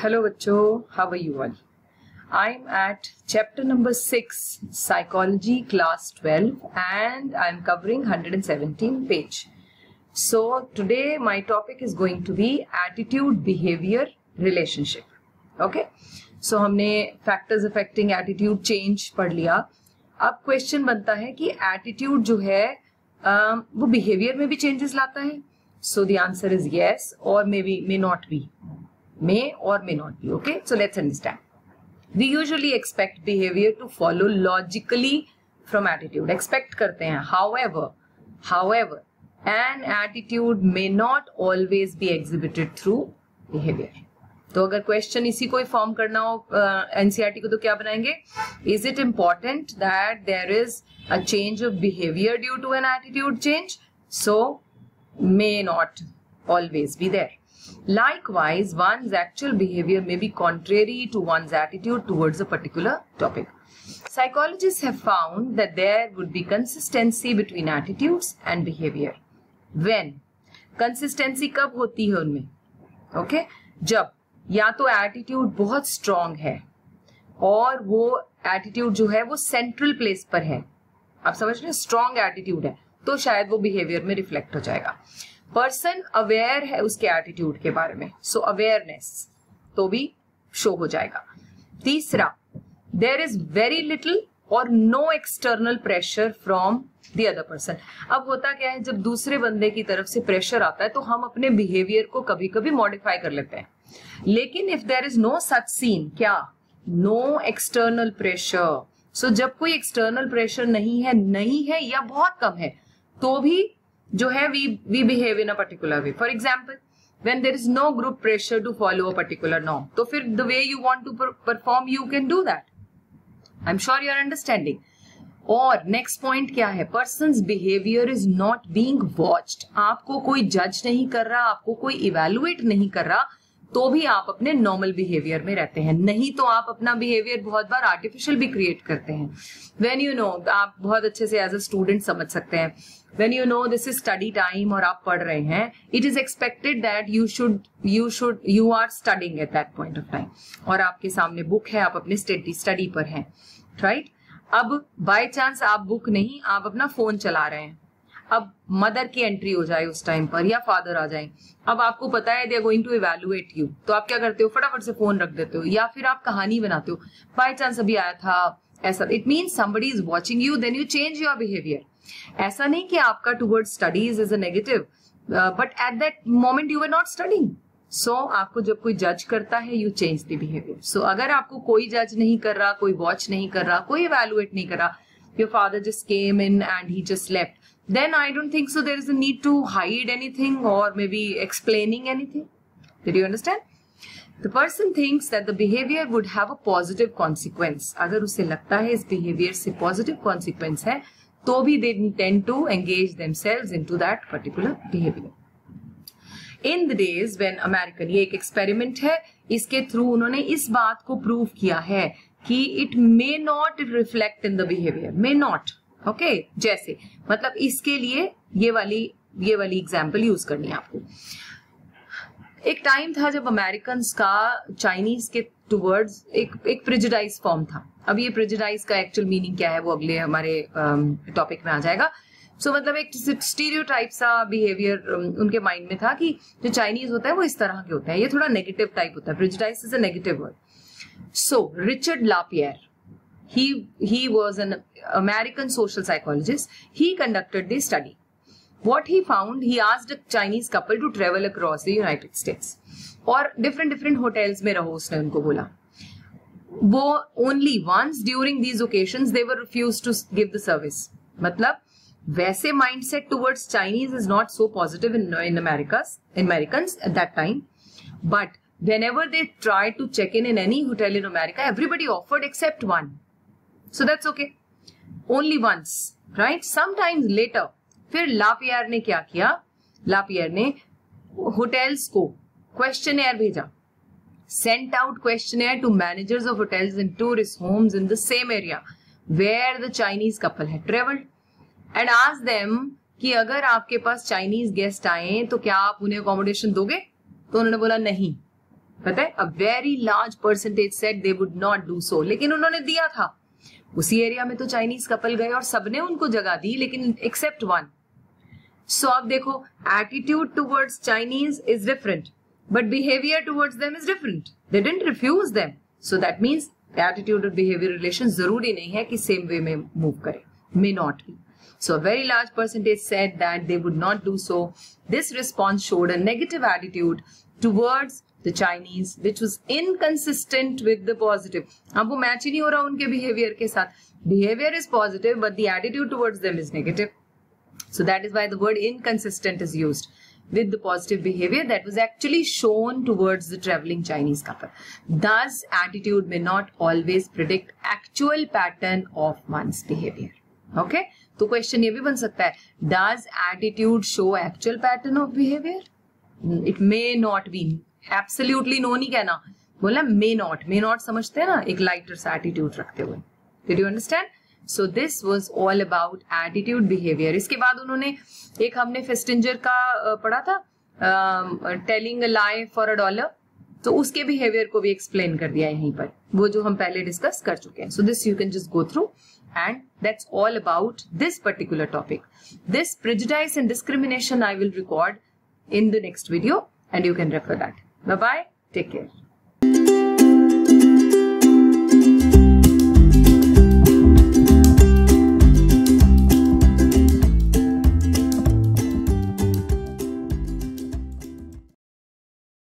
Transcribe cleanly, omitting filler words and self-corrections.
Hello बच्चों, how are you all? I'm at chapter number 6, Psychology, class 12, and I'm covering 117 page. So today my topic is going to be attitude, behavior, relationship. Okay? So हमने factors affecting attitude change पढ़ लिया. अब question बनता है कि attitude जो है वो behavior में भी changes लाता है. So the answer is yes or maybe may not be. May or may not be. Okay, so let's understand. We usually expect behavior to follow logically from attitude. Expect करते हैं. However, an attitude may not always be exhibited through behavior. तो अगर question इसी को form करना हो NCERT को तो क्या बनाएंगे? Is it important that there is a change of behavior due to an attitude change? So may not always be there. Likewise, one's actual behavior may be contrary to one's attitude towards a particular topic. Psychologists have found that there would be consistency between attitudes and behavior. When? Consistency कब होती है उनमें? Okay? जब या तो attitude बहुत strong है और वो attitude जो है वो central place पर है. आप समझ रहे हैं? Strong attitude है तो शायद वो behavior में reflect हो जाएगा. पर्सन अवेयर है उसके एटीट्यूड के बारे में, सो अवेयरनेस तो भी शो हो जाएगा. तीसरा, देयर इज वेरी लिटिल और no external pressure from the other person. अब होता क्या है, जब दूसरे बंदे की तरफ से प्रेशर आता है तो हम अपने बिहेवियर को कभी कभी मॉडिफाई कर लेते हैं. लेकिन if there is no such scene, क्या नो एक्सटर्नल प्रेशर, सो जब कोई एक्सटर्नल प्रेशर नहीं है या बहुत कम है तो भी जो है we behave in a particular way. For example, when there is no group pressure to follow a particular norm, तो फिर the way you want to perform you can do that. I'm sure you are understanding. और next point क्या है? Person's behavior is not being watched. आपको कोई जज नहीं कर रहा, आपको कोई इवेलुएट नहीं कर रहा, तो भी आप अपने नॉर्मल बिहेवियर में रहते हैं. नहीं तो आप अपना बिहेवियर बहुत बार आर्टिफिशियल भी क्रिएट करते हैं. When you know, आप बहुत अच्छे से एज अ स्टूडेंट समझ सकते हैं. When you know this is study time और आप पढ़ रहे हैं, it is expected that you are studying at that point of time. और आपके सामने बुक है, आप अपने स्टडी पर हैं, राइट? अब बाय चांस आप बुक नहीं, आप अपना फोन चला रहे हैं. अब मदर की एंट्री हो जाए उस टाइम पर या फादर आ जाए, अब आपको पता है they are going to evaluate you, तो आप क्या करते हो? फटाफट से फोन रख देते हो या फिर आप कहानी बनाते हो. बाय चांस अभी आया था ऐसा, it means somebody is watching you, then you change your behaviour. ऐसा नहीं कि आपका towards studies is a negative, but at that moment you were not studying. So आपको जब कोई जज करता है you change the behaviour. So अगर आपको कोई जज नहीं कर रहा, कोई वॉच नहीं कर रहा, कोई इवैल्यूएट नहीं कर रहा, your father just came in and he just left, then I don't think so there is a need to hide anything or maybe explaining anything. Did you understand? The person thinks that the behavior would have a positive consequence. अगर उसे लगता है इस behavior से positive consequence है तो भी they tend to engage themselves into that particular behavior. In the days when American, ये एक experiment है, इसके थ्रू उन्होंने इस बात को प्रूव किया है कि it may not reflect in the behavior, may not. Okay जैसे मतलब इसके लिए ये वाली एग्जाम्पल यूज करनी है आपको. एक टाइम था जब अमेरिकन का चाइनीज के टुवर्ड्स एक प्रेजुडाइज फॉर्म था. अब ये प्रेजुडाइज का एक्चुअल मीनिंग क्या है वो अगले हमारे टॉपिक में आ जाएगा. सो मतलब एक स्टीरियोटाइप सा बिहेवियर उनके माइंड में था कि जो चाइनीज होता है वो इस तरह के होते हैं, ये थोड़ा नेगेटिव टाइप होता है. Prejudice is a negative word. So Richard LaPiere, he was an American social psychologist. He conducted the study. What he found, he asked a Chinese couple to travel across the United States. और different hotels में रहो उसने उनको बोला. वो only once during these occasions they were refused to give the service. मतलब वैसे mindset towards Chinese is not so positive in Americans at that time. But whenever they tried to check in any hotel in America, everybody offered except one. So that's okay. Only once, right? Sometimes later, फिर लापियर ने क्या किया? लापियर ने hotels को questionnaire भेजा. Sent out questionnaire to managers of hotels and tourist homes in the same area where the Chinese couple had traveled, and asked them कि अगर आपके पास चाइनीज गेस्ट आए तो क्या आप उन्हें अकोमोडेशन दोगे? तो उन्होंने बोला नहीं. पता है, a very large percentage said they would not do so, लेकिन उन्होंने दिया था। उसी एरिया में तो चाइनीज कपल गए और सबने उनको जगह दी, लेकिन एक्सेप्ट वन। सो अब देखो, attitude towards Chinese is different but behaviour towards them is different. They didn't refuse them, so that means attitude और बिहेवियर रिलेशन जरूरी नहीं है कि सेम वे में मूव करे, may not be. So a very large percentage said that they would not do so. This response showed a negative attitude towards the Chinese, which was inconsistent with the positive. अब वो match ही नहीं हो रहा उनके behaviour के साथ. Behavior is positive, but the attitude towards them is negative. So that is why the word inconsistent is used with the positive behavior that was actually shown towards the traveling Chinese couple. Thus, attitude may not always predict actual pattern of one's behavior. Okay? तो question ये भी बन सकता है, does attitude show actual pattern of behaviour? It may not be, absolutely no नहीं कहना, बोला may not समझते हैं ना, एक लाइटर सा एटीट्यूड रखते हुए। Did you understand? So this was all about attitude behaviour. इसके बाद उन्होंने एक, हमने फेस्टिंजर का पढ़ा था, telling a lie for a dollar, तो उसके बिहेवियर को भी एक्सप्लेन कर दिया यहीं पर, वो जो हम पहले डिस्कस कर चुके हैं। So this you can just go through and that's all about this particular topic. This prejudice and discrimination I will record in the next video and you can refer that. Bye bye, take care.